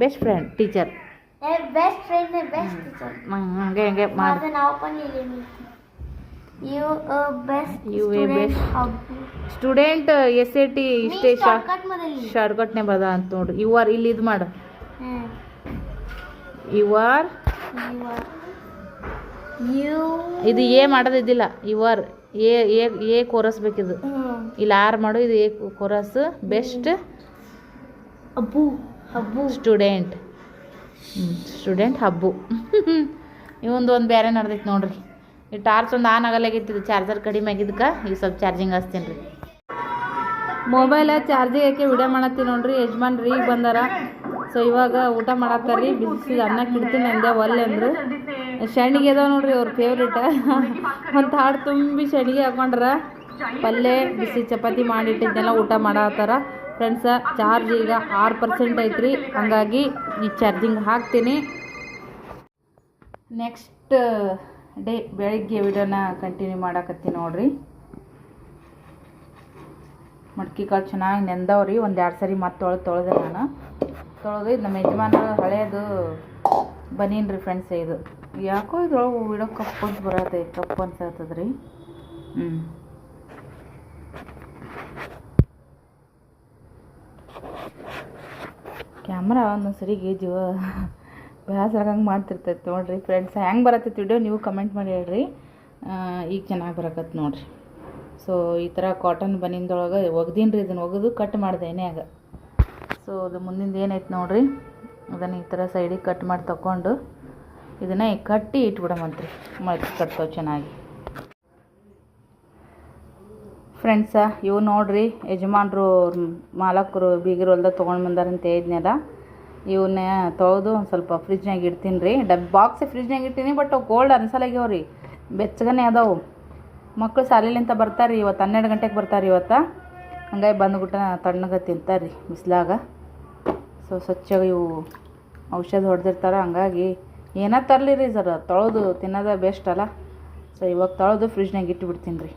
best friend teacher best friend आहे बेस्ट टीचर हंगे हंगे माड माझं नाव पण लिहिले me you best student SAT ಇಷ್ಟೇ शॉर्टकट मध्ये लिहिले ಶಾರ್ಟ್ಕಟ್ನೇ ಬರದ ಅಂತ ನೋಡ್ರಿ ಯು ಆರ್ ಇಲ್ಲಿ ಇದು ಮಾಡು ಯು ಆರ್ ಇದು ಎ ಮಾಡೋದಿದ್ದಿಲ್ಲ ಯು ಆರ್ ಎ ಕೋರಸ್ ಬೇಕಿದು ಇಲ್ಲಿ ಆರ್ ಮಾಡು ಇದು ಎ ಕೋರಸ್ ಬೆಸ್ಟ್ ಅಬ್ಬು ಹಬ್ಬು ಸ್ಟೂಡೆಂಟ್ ಹಬ್ಬು ಇವೊಂದು ಒಂದು ಬೇರೆ ನಡೆದೈತೆ ನೋಡ್ರಿ ಈ ಟಾರ್ಚ್ ಒಂದು ಆನ್ ಆಗಲಾಗೈತಿ ಚಾರ್ಜರ್ ಕಡಿಮೆ ಆಗಿದ್ದಕ್ಕೆ ಈಗ ಸ್ವಲ್ಪ ಚಾರ್ಜಿಂಗ್ ಹಚ್ತೀನಿ ರೀ ಮೊಬೈಲ ಚಾರ್ಜಿಗೆ ಹಾಕಿ ವಿಡಿಯೋ ಮಾಡತ್ತೀನಿ ನೋಡ್ರಿ ಯಜಮಾನ್ರಿ ಈಗ ಬಂದಾರ ಸೊ ಇವಾಗ ಊಟ ಮಾಡತ್ತಾರ ರೀ ಬಿಸಿದ ಅನ್ನ ಕಿಡ್ತೀನಿ ಅಂದೆ ಒಲ್ಲೆ ಅಂದ್ರು ಶೆಣ್ಣಿಗೆ ಅದಾವ ನೋಡ್ರಿ ಅವ್ರ ಫೇವ್ರೇಟ ಒಂದು ಹಾಡು ತುಂಬಿ ಶೆಣ್ಣಿಗೆ ಹಾಕೊಂಡ್ರ ಪಲ್ಯ ಬಿಸಿ ಚಪಾತಿ ಮಾಡಿಟ್ಟಿದ್ದೆಲ್ಲ ಊಟ ಮಾಡತ್ತಾರ ಫ್ರೆಂಡ್ಸ ಚಾರ್ಜ್ ಈಗ 6% ಐತ್ರಿ ಹಂಗಾಗಿ ಈ ಚಾರ್ಜಿಂಗ್ ಹಾಕ್ತೀನಿ ನೆಕ್ಸ್ಟ್ ಡೇ ಬೆಳಗ್ಗೆ ವಿಡಿಯೋನ ಕಂಟಿನ್ಯೂ ಮಾಡಾಕತ್ತೀನಿ ನೋಡ್ರಿ ಮಡ್ಕಿ ಕಾಳು ಚೆನ್ನಾಗಿ ನೆಂದವ್ರಿ ಒಂದು 2 ಸರಿ ಮತ್ತೆ ತೊಳೆದೆ ನಾನು ತೊಳೆದು ಇದು ನಮ್ಮ ಯಜಮಾನ್ರು ಹಳೇದು ಬನೀನ್ ರೀ ಫ್ರೆಂಡ್ಸ್ ಇದು ಯಾಕೋ ಇದ್ರೊಳಗೆ ವಿಡಿಯೋ ಕಪ್ಪು ಅಂತ ಬರತ್ತೆ ಕಪ್ಪು ಅನ್ಸತ್ತದ್ರಿ ಕ್ಯಾಮ್ರಾ ಒಂದೊಂದು ಸರಿಗೆ ಜೀವ ಬೇಸರಾಗಂಗೆ ಮಾಡ್ತಿರ್ತೈತೆ ನೋಡಿರಿ ಫ್ರೆಂಡ್ಸ್ ಹೆಂಗೆ ಬರತ್ತೈತೆ ವಿಡಿಯೋ ನೀವು ಕಮೆಂಟ್ ಮಾಡಿ ಹೇಳ್ರಿ ಈಗ ಚೆನ್ನಾಗಿ ಬರಕತ್ತೆ ನೋಡಿರಿ ಸೊ ಈ ಥರ ಕಾಟನ್ ಬನಿಂದೊಳಗೆ ಒಗ್ದೀನಿ ರೀ ಇದನ್ನು ಒಗೆದು ಕಟ್ ಮಾಡಿದೆ ಎಣ್ಣೆಯಾಗ ಸೊ ಅದು ಮುಂದಿಂದ ಏನೈತೆ ನೋಡಿರಿ ಅದನ್ನು ಈ ಥರ ಸೈಡಿಗೆ ಕಟ್ ಮಾಡಿ ತಗೊಂಡು ಇದನ್ನು ಕಟ್ಟಿ ಇಟ್ಬಿಡಮಂತ್ರಿ ಮಡಚಿ ಕಟ್ತಾವೆ ಚೆನ್ನಾಗಿ ಫ್ರೆಂಡ್ಸ ಇವು ನೋಡಿರಿ ಯಜಮಾನ್ರು ಮಾಲಕರು ಬೀಗರು ಹೊಲ್ದಾಗ ತೊಗೊಂಡು ಬಂದಾರಂತ ಹೇಳಿದ್ನಲ್ಲ ಇವನ್ನ ತೊಳೆದು ಒಂದು ಸ್ವಲ್ಪ ಫ್ರಿಜ್ನಾಗ ಇಡ್ತೀನಿ ರೀ ಬಾಕ್ಸ್ ಫ್ರಿಜ್ನಾಗ ಇಟ್ಟಿನಿ ಬಟ್ ಅವು ಕೋಲ್ಡ್ ಅನ್ಸಲಾಗ್ಯಾವ ರೀ ಬೆಚ್ಚಗನೆ ಅದಾವು ಮಕ್ಕಳು ಶಾಲೆಲಿಂತ ಬರ್ತಾರೆ ರೀ ಇವತ್ತು 12 ಗಂಟೆಗೆ ಬರ್ತಾರೆ ಇವತ್ತು ಹಂಗಾಗಿ ಬಂದುಬಿಟ್ಟ ತಣ್ಣಗೆ ತಿಂತಾರೆ ರೀ ಬಿಸಿಲಾಗ ಸೊ ಸ್ವಚ್ಛಗೆ ಇವು ಔಷಧ ಹೊಡೆದಿರ್ತಾರೆ ಹಂಗಾಗಿ ಏನೇ ತರಲಿ ರೀ ಸರ್ ತೊಳೆದು ತಿನ್ನೋದು ಬೆಸ್ಟ್ ಅಲ್ಲ ಸೊ ಇವಾಗ ತೊಳೆದು ಫ್ರಿಜ್ನಾಗ ಇಟ್ಟುಬಿಡ್ತೀನಿ ರೀ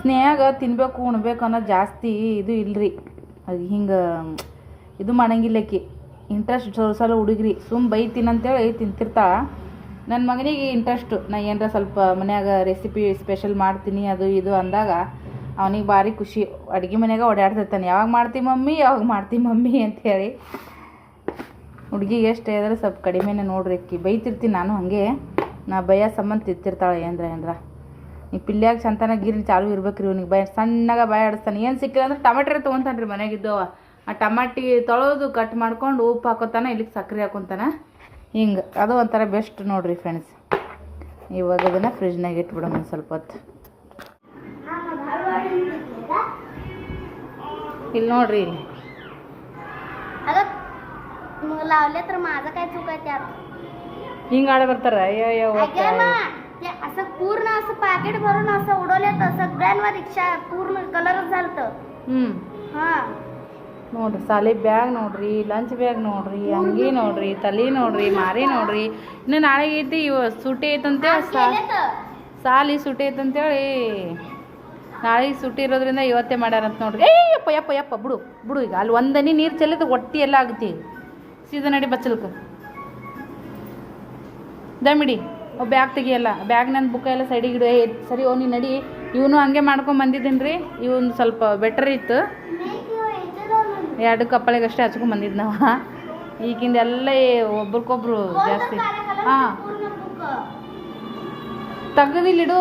ಸ್ನೇಹಾಗ ತಿನ್ನಬೇಕು ಉಣ್ಬೇಕು ಅನ್ನೋದು ಜಾಸ್ತಿ ಇದು ಇಲ್ಲರಿ ಅದು ಹಿಂಗೆ ಇದು ಮಾಡಂಗಿಲ್ಲಕ್ಕಿ ಇಂಟ್ರೆಸ್ಟ್ ಸಲ ಹುಡುಗ್ರಿ ಬೈತೀನಿ ಅಂತೇಳಿ ತಿಂತಿರ್ತಾಳೆ ನನ್ನ ಮಗನಿಗೆ ಇಂಟ್ರೆಸ್ಟು ನಾ ಏನರ ಸ್ವಲ್ಪ ಮನ್ಯಾಗ ರೆಸಿಪಿ ಸ್ಪೆಷಲ್ ಮಾಡ್ತೀನಿ ಅದು ಇದು ಅಂದಾಗ ಅವನಿಗೆ ಭಾರಿ ಖುಷಿ ಅಡುಗೆ ಮನೆಯಾಗ ಓಡಾಡ್ತಿರ್ತಾನೆ ಯಾವಾಗ ಮಾಡ್ತೀವಿ ಮಮ್ಮಿ ಅಂಥೇಳಿ ಹುಡುಗಿಗೆ ಎಷ್ಟು ಹೇಳಿದ್ರೆ ಸ್ವಲ್ಪ ಕಡಿಮೆನೇ ನೋಡ್ರಿ ಅಕ್ಕಿ ಬೈತಿರ್ತೀನಿ ನಾನು ಹಾಗೆ ನಾ ಬೈಯೋ ಸಂಬಂಧ ತಿಂತಿರ್ತಾಳೆ ಏನರ ಈ ಪಿಲ್ಯಾಗ ಚಂತನ ಗಿರ್ನಿ ಚಾಲು ಇರ್ಬೇಕು ರೀ ಇವ್ನಿಗೆ ಸಣ್ಣಗೆ ಬಾಯಿ ಆಡಿಸ್ತಾನೆ ಏನು ಸಿಕ್ಕಿಲ್ಲ ಅಂದ್ರೆ ಟಮಾಟ್ರಿ ತೊಗೊತಾನೆ ರೀ ಮನೆಯಾಗಿದ್ದವ ಆ ಟಮಾಟಿ ತೊಳೆದು ಕಟ್ ಮಾಡ್ಕೊಂಡು ಉಪ್ಪು ಹಾಕೋತಾನೆ ಇಲ್ಲಿಗೆ ಸಕ್ಕರೆ ಹಾಕೊತಾನೆ ಹಿಂಗೆ ಅದು ಒಂಥರ ಬೆಸ್ಟ್ ನೋಡಿರಿ ಫ್ರೆಂಡ್ಸ್ ಇವಾಗ ಅದನ್ನು ಫ್ರಿಜ್ನಾಗ ಇಟ್ಬಿಡೋಣ ಒಂದು ಸ್ವಲ್ಪ ಹೊತ್ತು ಇಲ್ಲಿ ನೋಡ್ರಿ ಇಲ್ಲಿ लावले तर माझं काय चूक आहे त्यात ಹಿಂಗೆ आडे ಬರ್ತಾರ अय्यो असं पूर्ण असं पॅकेट भरून असं उडवले तर सगळ्यांवर रिक्षा पूर्ण कलरच झालत हा ನೋಡ್ರಿ ಸಾಲಿ ಬ್ಯಾಗ್ ನೋಡ್ರಿ ಲಂಚ್ ಬ್ಯಾಗ್ ನೋಡ್ರಿ ಅಂಗಿ ನೋಡ್ರಿ ತಲೆ ನೋಡ್ರಿ ಮಾರಿ ನೋಡ್ರಿ ಇನ್ನು ನಾಳೆಗೆ ಐತಿ ಇವ ಸೂಟಿ ಐತಂತೇಳಿ ಸಾಲಿ ಸೂಟಿ ಐತಂತೇಳಿ ನಾಳೆಗೆ ಸೂಟಿ ಇರೋದ್ರಿಂದ ಇವತ್ತೇ ಮಾಡ್ಯಾರಂತ ನೋಡ್ರಿ ಯಪ್ಪ ಬಿಡು ಈಗ ಅಲ್ಲಿ ಒಂದನಿ ನೀರು ಚೆಲ್ಲಿದ ಹೊಟ್ಟಿ ಎಲ್ಲ ಆಗುತ್ತೆ ಈಗ ಸೀದಾ ನಡಿ ಬಚ್ಚಲ್ಕ ದಮಿಡಿ ಬ್ಯಾಗ್ ತೆಗಿಯಲ್ಲ ಬ್ಯಾಗ್ ನನ್ನ ಬುಕ್ಕ ಎಲ್ಲ ಸೈಡಿಗೆ ಇಡು ಸರಿ ನೀನು ನಡಿ ಇವನು ಹಂಗೆ ಮಾಡ್ಕೊಂಡು ಬಂದಿದ್ದೀನಿ ರೀ ಇವನು ಸ್ವಲ್ಪ ಬೆಟರ್ ಇತ್ತು 2 ಕಪ್ಪಳಿಗೆ ಅಷ್ಟೇ ಹಚ್ಕೊಂಡು ಬಂದಿದ್ದು ನಾವು ಈಗಿಂದ ಎಲ್ಲ ಒಬ್ರಿಗೊಬ್ರು ಜಾಸ್ತಿ ಹಾಂ ತೆಗೆದಿಲ್ಲಿಡು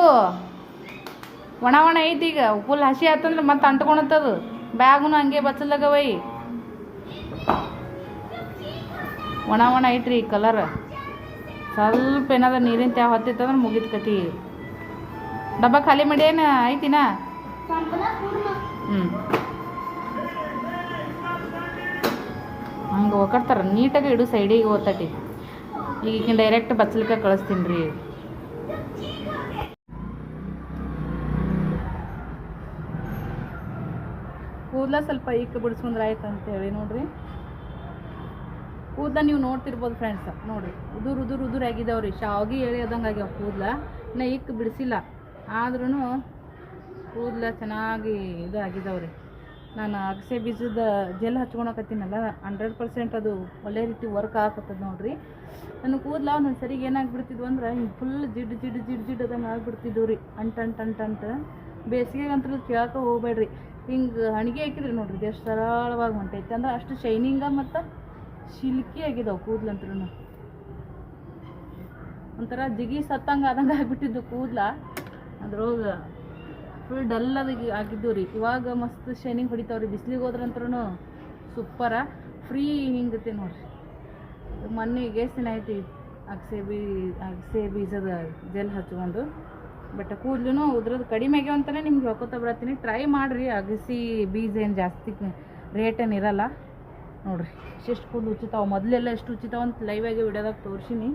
ಒಣ ಐತಿ ಈಗ ಫುಲ್ ಹಸಿ ಆತಂದ್ರೆ ಮತ್ತೆ ಅಂಟ್ಕೊಳತ್ತದು ಬ್ಯಾಗ್ನು ಹಂಗೆ ಬಚ್ಚಲಾಗವೈ ಒಣ ಐತ್ರಿ ಕಲರ್ ಸ್ವಲ್ಪ ಏನಾದ್ರು ನೀರಿನ ತ್ಯಾವ ಹೊತ್ತಿತ್ತಂದ್ರೆ ಮುಗಿತು ಕತಿ ಡಬ್ಬ ಖಾಲಿ ಮಾಡಿ ಏನು ಐತಿನ ಸಂಪದ ಕೂಡ್ಲು ಹಂಗೆ ಹೋಗ್ತಾರ ನೀಟಾಗಿ ಇಡು ಸೈಡಿಗೆ ಓದ್ತಟಿ. ಈಗ ಡೈರೆಕ್ಟ್ ಬಚ್ಚಲಿಕ್ಕೆ ಕಳಿಸ್ತೀನಿ ರೀ. ಕೂದಲ ಸ್ವಲ್ಪ ಈಕ ಬಿಡಿಸ್ಕೊಂಡ್ರೆ ಆಯ್ತು ಅಂತೇಳಿ ನೋಡ್ರಿ. ಕೂದಲ ನೀವು ನೋಡ್ತಿರ್ಬೋದು ಫ್ರೆಂಡ್ಸ್, ನೋಡಿರಿ ಉದುರು ಆಗಿದಾವ್ರಿ, ಶಾವಿಗೆ ಎಳೆಯೋದಂಗೆ ಆಗ್ಯಾವ ಕೂದಲ. ಇನ್ನು ಈಕ ಬಿಡಿಸಿಲ್ಲ, ಆದ್ರೂ ಕೂದಲ ಚೆನ್ನಾಗಿ ಇದು ಆಗಿದಾವ್ರಿ. ನಾನು ಅಗಸೆ ಬೀಜದ ಜೆಲ್ ಹಚ್ಕೊಳಕತ್ತೀನಲ್ಲ, 100% ಅದು ಒಳ್ಳೆ ರೀತಿ ವರ್ಕ್ ಆಗತ್ತದ ನೋಡ್ರಿ. ನನ್ನ ಕೂದಲ ಒಂದೊಂದು ಸರಿಗೆ ಏನಾಗ್ಬಿಡ್ತಿದ್ವು ಅಂದ್ರೆ ಹಿಂಗೆ ಫುಲ್ ಜಿಡ್ ಅದಂಗೆ ಆಗ್ಬಿಡ್ತಿದ್ವು ರೀ, ಅಂಟು. ಬೇಸಿಗೆ ಅಂತೂ ಕೇಳಕ್ಕೆ ಹೋಗ್ಬೇಡ್ರಿ. ಹಿಂಗೆ ಹಣಿಗೆ ಹಾಕಿದ್ರಿ ನೋಡ್ರಿ, ಎಷ್ಟು ಸರಳವಾಗಿ ಹೊಂಟೈತೆ ಅಂದ್ರೆ ಅಷ್ಟು ಶೈನಿಂಗ ಮತ್ತು ಶಿಲ್ಕಿ ಆಗಿದಾವೆ ಕೂದಲಂತ್ರೂ. ಒಂಥರ ಜಿಗಿ ಸತ್ತಂಗೆ ಆದಂಗೆ ಆಗಿಬಿಟ್ಟಿದ್ದು ಕೂದಲ, ಅದ್ರೊಳಗೆ ಫುಲ್ ಡಲ್ ಆಗಿದ್ದು ರೀ. ಇವಾಗ ಮಸ್ತ್ ಶೈನಿಂಗ್ ಹೊಡಿತಾವ್ರಿ. ಬಿಸಿಲಿಗೆ ಹೋದ್ರಂತ್ರೂ ಸೂಪರ ಫ್ರೀ ಹಿಂಗತ್ತೆ ನೋಡ್ರಿ. ಮೊನ್ನೆಗೆ ದಿನ ಐತಿ ಅಗಸೆ ಬೀಜದ ಜೆಲ್ ಹಚ್ಕೊಂಡು. ಬಟ್ ಕೂದಲು ಉದ್ರದ್ದು ಕಡಿಮೆ ಆಗ್ಯಾವ ಅಂತಲೇ ನಿಮ್ಗೆ ಹೇಳ್ಕೊತಾ ಬರ್ತೀನಿ. ಟ್ರೈ ಮಾಡಿರಿ. ಅಗಸಿ ಬೀಜ ಏನು ಜಾಸ್ತಿ ರೇಟ್ ಏನು ಇರಲ್ಲ ನೋಡ್ರಿ. ಎಷ್ಟು ಕೂದಲು ಉಚ್ಚಿತಾವ, ಮೊದಲೆಲ್ಲ ಎಷ್ಟು ಉಚ್ಚಿತಾವ ಅಂತ ಲೈವಾಗಿ ವಿಡಿಯೋದಾಗ ತೋರಿಸಿನಿ.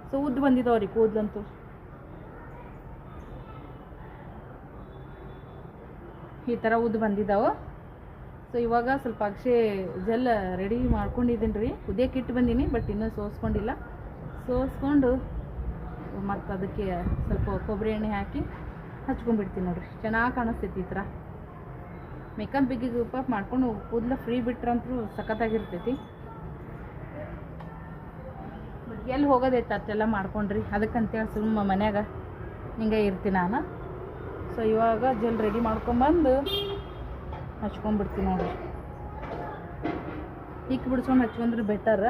ಸೊ ಉದ್ದು ಬಂದಿದ್ದಾವೆ ರೀ ಕೂದಲಂತೂ. ಈ ಥರ ಉದ್ದು ಬಂದಿದ್ದಾವೆ. ಸೊ ಇವಾಗ ಸ್ವಲ್ಪ ಅಗಸೆ ಜೆಲ್ ರೆಡಿ ಮಾಡ್ಕೊಂಡಿದ್ದೀನಿ ರೀ. ಕುದಿಯೋಕೆ ಇಟ್ಟು ಬಂದೀನಿ, ಬಟ್ ಇನ್ನೂ ಸೋಸ್ಕೊಂಡಿಲ್ಲ. ಸೋಸ್ಕೊಂಡು ಮತ್ತು ಅದಕ್ಕೆ ಸ್ವಲ್ಪ ಕೊಬ್ಬರಿ ಎಣ್ಣೆ ಹಾಕಿ ಹಚ್ಕೊಂಡ್ಬಿಡ್ತೀನಿ ನೋಡ್ರಿ. ಚೆನ್ನಾಗಿ ಕಾಣಿಸ್ತೈತಿ ಈ ಥರ. ಮೇಕಪ್ ಬಿಗಿಪ್ ಮಾಡ್ಕೊಂಡು ಕೂದಲು ಫ್ರೀ ಬಿಟ್ರಂತೂ ಸಖತ್ತಾಗಿರ್ತೈತಿ. ಎಲ್ಲಿ ಹೋಗೋದೈತೆ ಅಷ್ಟೆಲ್ಲ ಮಾಡ್ಕೊಂಡ್ರಿ, ಅದಕ್ಕಂತೇಳಿ ಸುಮ್ಮ ಮನ್ಯಾಗ ಹಿಂಗೆ ಇರ್ತೀನಿ ನಾನು. ಸೊ ಇವಾಗ ಜೆಲ್ ರೆಡಿ ಮಾಡ್ಕೊಂಬಂದು ಹಚ್ಕೊಂಡ್ಬಿಡ್ತೀನಿ ನೋಡ್ರಿ. ಇಕ್ ಬಿಡ್ಸ್ಕೊಂಡು ಹಚ್ಕೊಂಡ್ರೆ ಬೆಟರ್.